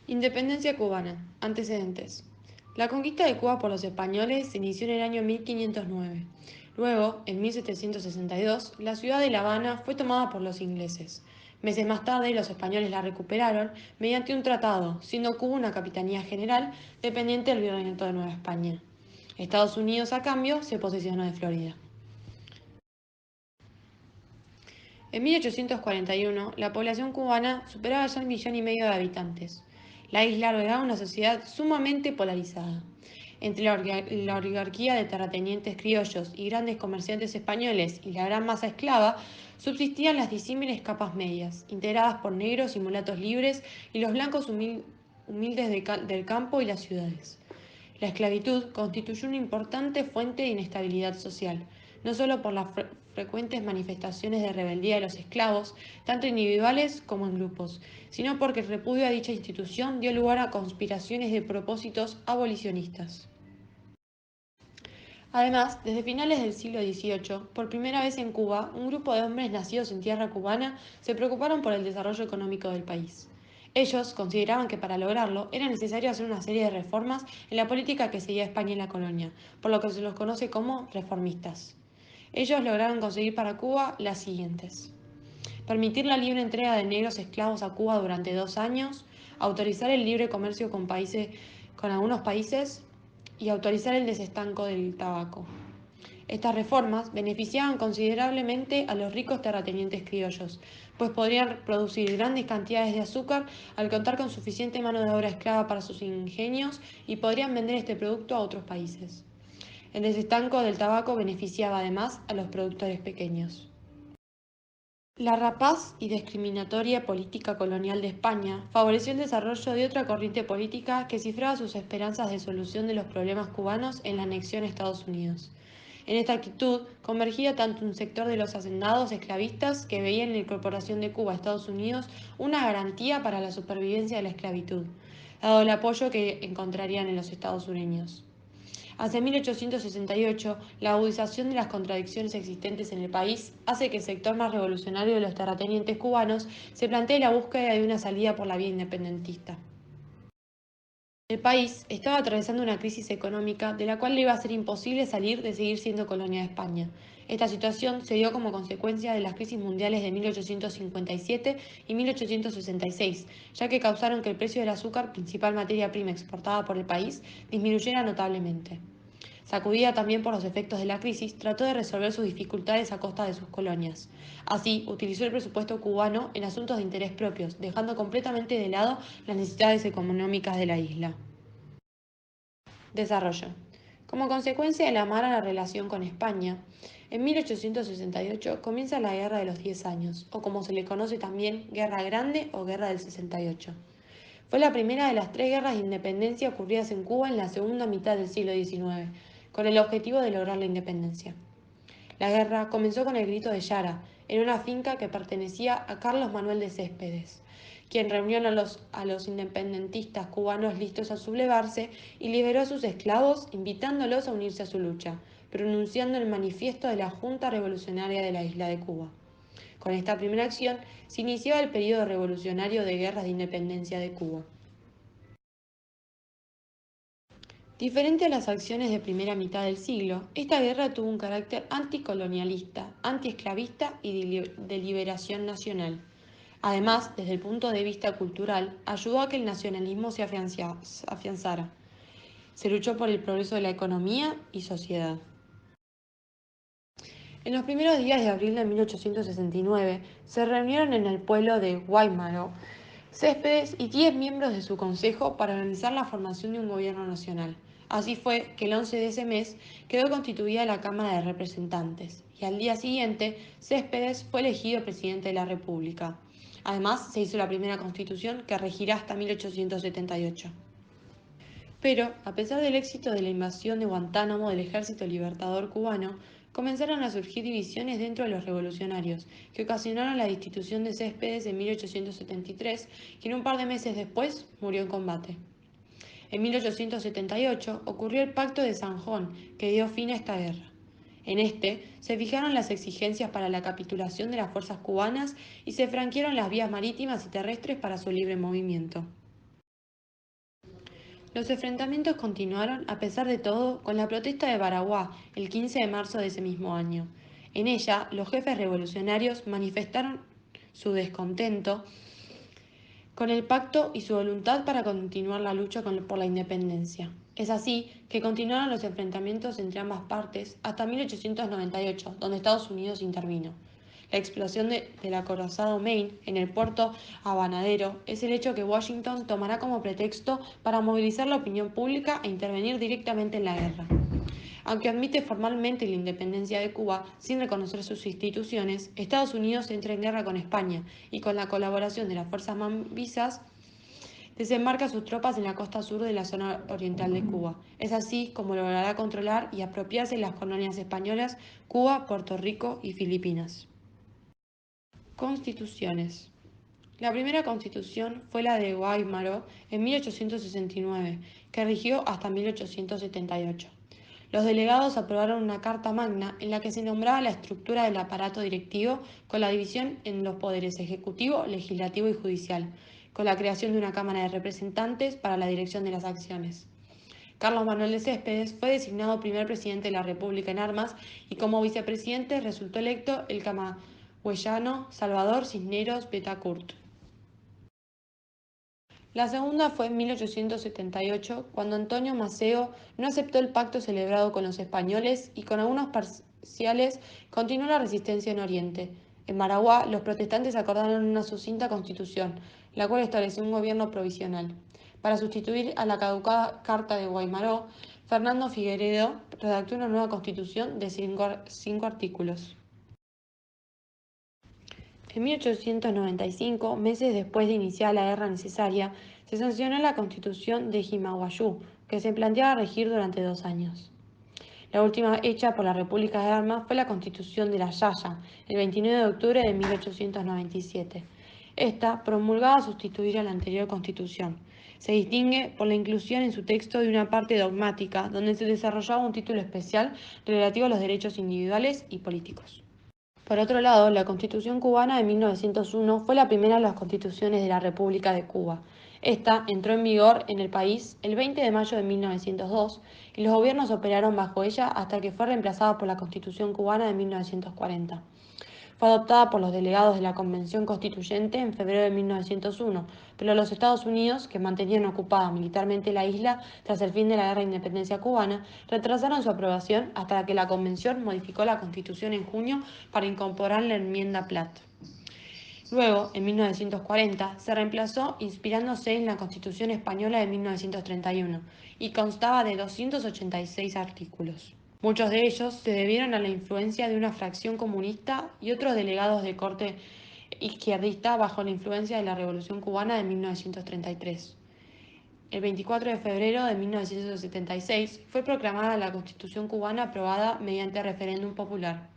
Independencia cubana. Antecedentes. La conquista de Cuba por los españoles se inició en el año 1509. Luego, en 1762, la ciudad de La Habana fue tomada por los ingleses. Meses más tarde, los españoles la recuperaron mediante un tratado, siendo Cuba una capitanía general dependiente del Virreinato de Nueva España. Estados Unidos, a cambio, se posesionó de Florida. En 1841, la población cubana superaba ya 1,5 millones de habitantes. La isla albergaba una sociedad sumamente polarizada. Entre la oligarquía de terratenientes criollos y grandes comerciantes españoles y la gran masa esclava, subsistían las disímiles capas medias, integradas por negros y mulatos libres y los blancos humildes del campo y las ciudades. La esclavitud constituyó una importante fuente de inestabilidad social, no solo por las frecuentes manifestaciones de rebeldía de los esclavos, tanto individuales como en grupos, sino porque el repudio a dicha institución dio lugar a conspiraciones de propósitos abolicionistas. Además, desde finales del siglo XVIII, por primera vez en Cuba, un grupo de hombres nacidos en tierra cubana se preocuparon por el desarrollo económico del país. Ellos consideraban que para lograrlo era necesario hacer una serie de reformas en la política que seguía España en la colonia, por lo que se los conoce como reformistas. Ellos lograron conseguir para Cuba las siguientes: permitir la libre entrega de negros esclavos a Cuba durante 2 años, autorizar el libre comercio con algunos países y autorizar el desestanco del tabaco. Estas reformas beneficiaban considerablemente a los ricos terratenientes criollos, pues podrían producir grandes cantidades de azúcar al contar con suficiente mano de obra esclava para sus ingenios y podrían vender este producto a otros países. El desestanco del tabaco beneficiaba además a los productores pequeños. La rapaz y discriminatoria política colonial de España favoreció el desarrollo de otra corriente política que cifraba sus esperanzas de solución de los problemas cubanos en la anexión a Estados Unidos. En esta actitud convergía tanto un sector de los hacendados esclavistas que veían en la incorporación de Cuba a Estados Unidos una garantía para la supervivencia de la esclavitud, dado el apoyo que encontrarían en los Estados Unidos. Hacia 1868, la agudización de las contradicciones existentes en el país hace que el sector más revolucionario de los terratenientes cubanos se plantee la búsqueda de una salida por la vía independentista. El país estaba atravesando una crisis económica de la cual le iba a ser imposible salir de seguir siendo colonia de España. Esta situación se dio como consecuencia de las crisis mundiales de 1857 y 1866, ya que causaron que el precio del azúcar, principal materia prima exportada por el país, disminuyera notablemente. Sacudida también por los efectos de la crisis, trató de resolver sus dificultades a costa de sus colonias. Así, utilizó el presupuesto cubano en asuntos de interés propios, dejando completamente de lado las necesidades económicas de la isla. Desarrollo. Como consecuencia de la mala relación con España, en 1868 comienza la Guerra de los 10 Años, o como se le conoce también, Guerra Grande o Guerra del 68. Fue la primera de las 3 guerras de independencia ocurridas en Cuba en la segunda mitad del siglo XIX, con el objetivo de lograr la independencia. La guerra comenzó con el Grito de Yara, en una finca que pertenecía a Carlos Manuel de Céspedes, quien reunió a los independentistas cubanos listos a sublevarse y liberó a sus esclavos, invitándolos a unirse a su lucha, pronunciando el manifiesto de la Junta Revolucionaria de la isla de Cuba. Con esta primera acción se inició el periodo revolucionario de guerras de independencia de Cuba. Diferente a las acciones de primera mitad del siglo, esta guerra tuvo un carácter anticolonialista, antiesclavista y de liberación nacional. Además, desde el punto de vista cultural, ayudó a que el nacionalismo se afianzara. Se luchó por el progreso de la economía y sociedad. En los primeros días de abril de 1869, se reunieron en el pueblo de Guaymaro Céspedes y 10 miembros de su consejo para organizar la formación de un gobierno nacional. Así fue que el 11 de ese mes quedó constituida la Cámara de Representantes y al día siguiente Céspedes fue elegido presidente de la República. Además, se hizo la primera constitución que regirá hasta 1878. Pero, a pesar del éxito de la invasión de Guantánamo del Ejército Libertador cubano, comenzaron a surgir divisiones dentro de los revolucionarios, que ocasionaron la destitución de Céspedes en 1873, quien un par de meses después murió en combate. En 1878 ocurrió el Pacto de San Juan, que dio fin a esta guerra. En este se fijaron las exigencias para la capitulación de las fuerzas cubanas y se franquearon las vías marítimas y terrestres para su libre movimiento. Los enfrentamientos continuaron, a pesar de todo, con la protesta de Baraguá el 15 de marzo de ese mismo año. En ella, los jefes revolucionarios manifestaron su descontento con el pacto y su voluntad para continuar la lucha por la independencia. Es así que continuaron los enfrentamientos entre ambas partes hasta 1898, donde Estados Unidos intervino. La explosión del acorazado Maine en el puerto habanero es el hecho que Washington tomará como pretexto para movilizar la opinión pública e intervenir directamente en la guerra. Aunque admite formalmente la independencia de Cuba sin reconocer sus instituciones, Estados Unidos entra en guerra con España y con la colaboración de las fuerzas mambisas desembarca sus tropas en la costa sur de la zona oriental de Cuba. Es así como logrará controlar y apropiarse las colonias españolas Cuba, Puerto Rico y Filipinas. Constituciones. La primera constitución fue la de Guaymaro en 1869, que rigió hasta 1878. Los delegados aprobaron una Carta Magna en la que se nombraba la estructura del aparato directivo con la división en los poderes ejecutivo, legislativo y judicial, con la creación de una Cámara de Representantes para la dirección de las acciones. Carlos Manuel de Céspedes fue designado primer presidente de la República en armas y como vicepresidente resultó electo el camagüeyano Salvador Cisneros Betancourt. La segunda fue en 1878, cuando Antonio Maceo no aceptó el pacto celebrado con los españoles y con algunos parciales continuó la resistencia en Oriente. En Baraguá, los protestantes acordaron una sucinta constitución, la cual estableció un gobierno provisional. Para sustituir a la caducada Carta de Guaymaró, Fernando Figueredo redactó una nueva constitución de cinco artículos. En 1895, meses después de iniciar la guerra necesaria, se sancionó la Constitución de Jimaguayú, que se planteaba regir durante 2 años. La última hecha por la República de Armas fue la Constitución de la Yaya, el 29 de octubre de 1897. Esta promulgaba sustituir a la anterior Constitución. Se distingue por la inclusión en su texto de una parte dogmática, donde se desarrollaba un título especial relativo a los derechos individuales y políticos. Por otro lado, la Constitución cubana de 1901 fue la primera de las constituciones de la República de Cuba. Esta entró en vigor en el país el 20 de mayo de 1902 y los gobiernos operaron bajo ella hasta que fue reemplazada por la Constitución cubana de 1940. Fue adoptada por los delegados de la Convención Constituyente en febrero de 1901, pero los Estados Unidos, que mantenían ocupada militarmente la isla tras el fin de la Guerra de Independencia cubana, retrasaron su aprobación hasta que la Convención modificó la Constitución en junio para incorporar la enmienda Platt. Luego, en 1940, se reemplazó inspirándose en la Constitución española de 1931 y constaba de 286 artículos. Muchos de ellos se debieron a la influencia de una fracción comunista y otros delegados de corte izquierdista bajo la influencia de la Revolución Cubana de 1933. El 24 de febrero de 1976 fue proclamada la Constitución cubana aprobada mediante referéndum popular.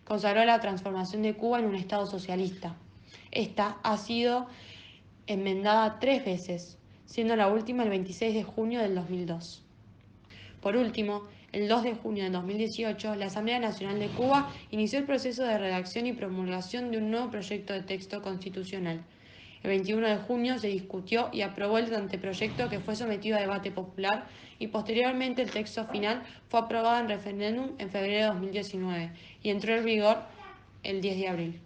Consagró la transformación de Cuba en un Estado socialista. Esta ha sido enmendada 3 veces, siendo la última el 26 de junio del 2002. Por último, el 2 de junio de 2018, la Asamblea Nacional de Cuba inició el proceso de redacción y promulgación de un nuevo proyecto de texto constitucional. El 21 de junio se discutió y aprobó el anteproyecto que fue sometido a debate popular y posteriormente el texto final fue aprobado en referéndum en febrero de 2019 y entró en vigor el 10 de abril.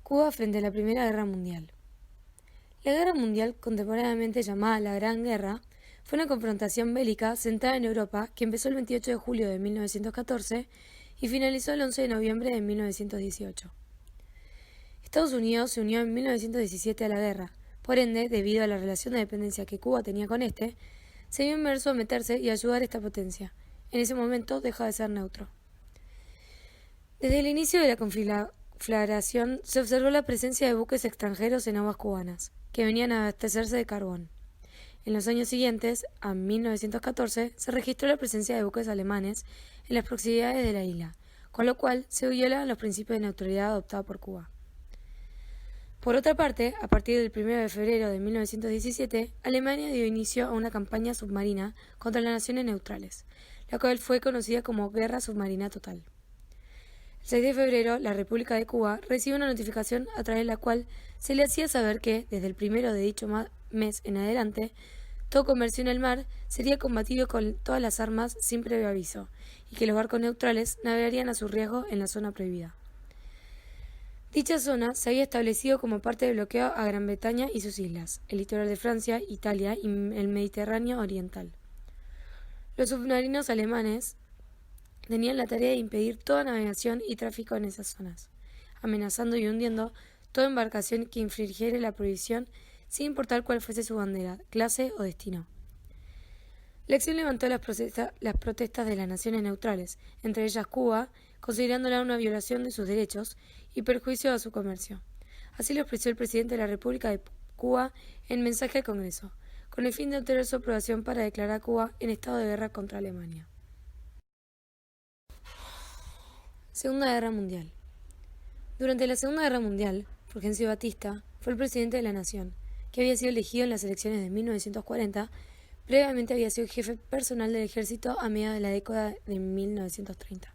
Cuba frente a la Primera Guerra Mundial. La Guerra Mundial, contemporáneamente llamada la Gran Guerra, fue una confrontación bélica centrada en Europa que empezó el 28 de julio de 1914 y finalizó el 11 de noviembre de 1918. Estados Unidos se unió en 1917 a la guerra, por ende, debido a la relación de dependencia que Cuba tenía con este, se vio inmerso a meterse y ayudar a esta potencia. En ese momento deja de ser neutro. Desde el inicio de la conflagración se observó la presencia de buques extranjeros en aguas cubanas, que venían a abastecerse de carbón. En los años siguientes, a 1914, se registró la presencia de buques alemanes en las proximidades de la isla, con lo cual se violaban los principios de neutralidad adoptados por Cuba. Por otra parte, a partir del 1 de febrero de 1917, Alemania dio inicio a una campaña submarina contra las naciones neutrales, la cual fue conocida como Guerra Submarina Total. El 6 de febrero, la República de Cuba recibió una notificación a través de la cual se le hacía saber que, desde el 1 de dicho mes en adelante, todo comercio en el mar sería combatido con todas las armas sin previo aviso, y que los barcos neutrales navegarían a su riesgo en la zona prohibida. Dicha zona se había establecido como parte del bloqueo a Gran Bretaña y sus islas, el litoral de Francia, Italia y el Mediterráneo oriental. Los submarinos alemanes tenían la tarea de impedir toda navegación y tráfico en esas zonas, amenazando y hundiendo toda embarcación que infringiera la prohibición sin importar cuál fuese su bandera, clase o destino. La acción levantó las protestas de las naciones neutrales, entre ellas Cuba, considerándola una violación de sus derechos y perjuicio a su comercio. Así lo expresó el presidente de la República de Cuba en mensaje al Congreso, con el fin de obtener su aprobación para declarar a Cuba en estado de guerra contra Alemania. Segunda Guerra Mundial. Durante la Segunda Guerra Mundial, Fulgencio Batista fue el presidente de la nación, que había sido elegido en las elecciones de 1940. Previamente había sido jefe personal del ejército a mediados de la década de 1930.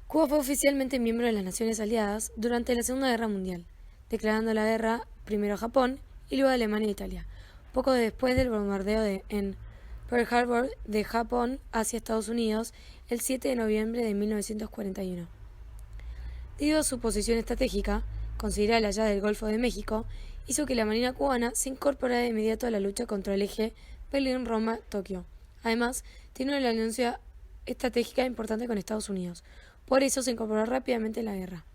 Cuba fue oficialmente miembro de las Naciones Aliadas durante la Segunda Guerra Mundial, declarando la guerra primero a Japón y luego a Alemania e Italia, poco después del bombardeo en Pearl Harbor de Japón hacia Estados Unidos el 7 de noviembre de 1941. Debido a su posición estratégica, considerada allá del Golfo de México, hizo que la Marina cubana se incorporara de inmediato a la lucha contra el eje Berlín-Roma-Tokio. Además, tiene una alianza estratégica importante con Estados Unidos. Por eso se incorporó rápidamente en la guerra.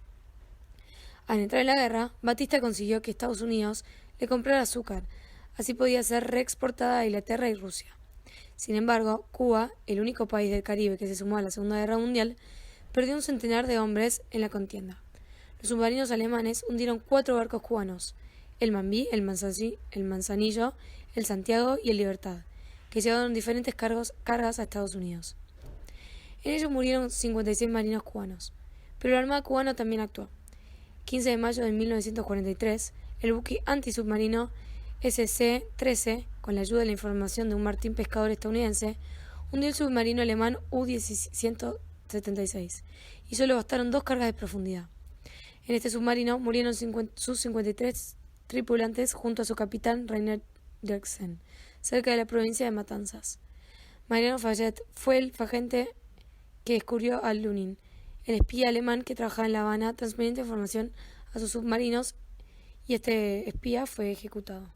Al entrar en la guerra, Batista consiguió que Estados Unidos le comprara azúcar, así podía ser reexportada a Inglaterra y Rusia. Sin embargo, Cuba, el único país del Caribe que se sumó a la Segunda Guerra Mundial, perdió un centenar de hombres en la contienda. Los submarinos alemanes hundieron 4 barcos cubanos: el Mambí, el Manzanillo, el Santiago y el Libertad, que llevaron diferentes cargas a Estados Unidos. En ellos murieron 56 marinos cubanos, pero la Armada cubana también actuó. 15 de mayo de 1943, el buque antisubmarino SC-13, con la ayuda de la información de un martín pescador estadounidense, hundió el submarino alemán U-176, y solo bastaron 2 cargas de profundidad. En este submarino murieron sus 53 tripulantes junto a su capitán Rainer Dirksen, cerca de la provincia de Matanzas. Mariano Fayet fue el agente que descubrió a Lunin, el espía alemán que trabajaba en La Habana transmitiendo información a sus submarinos, y este espía fue ejecutado.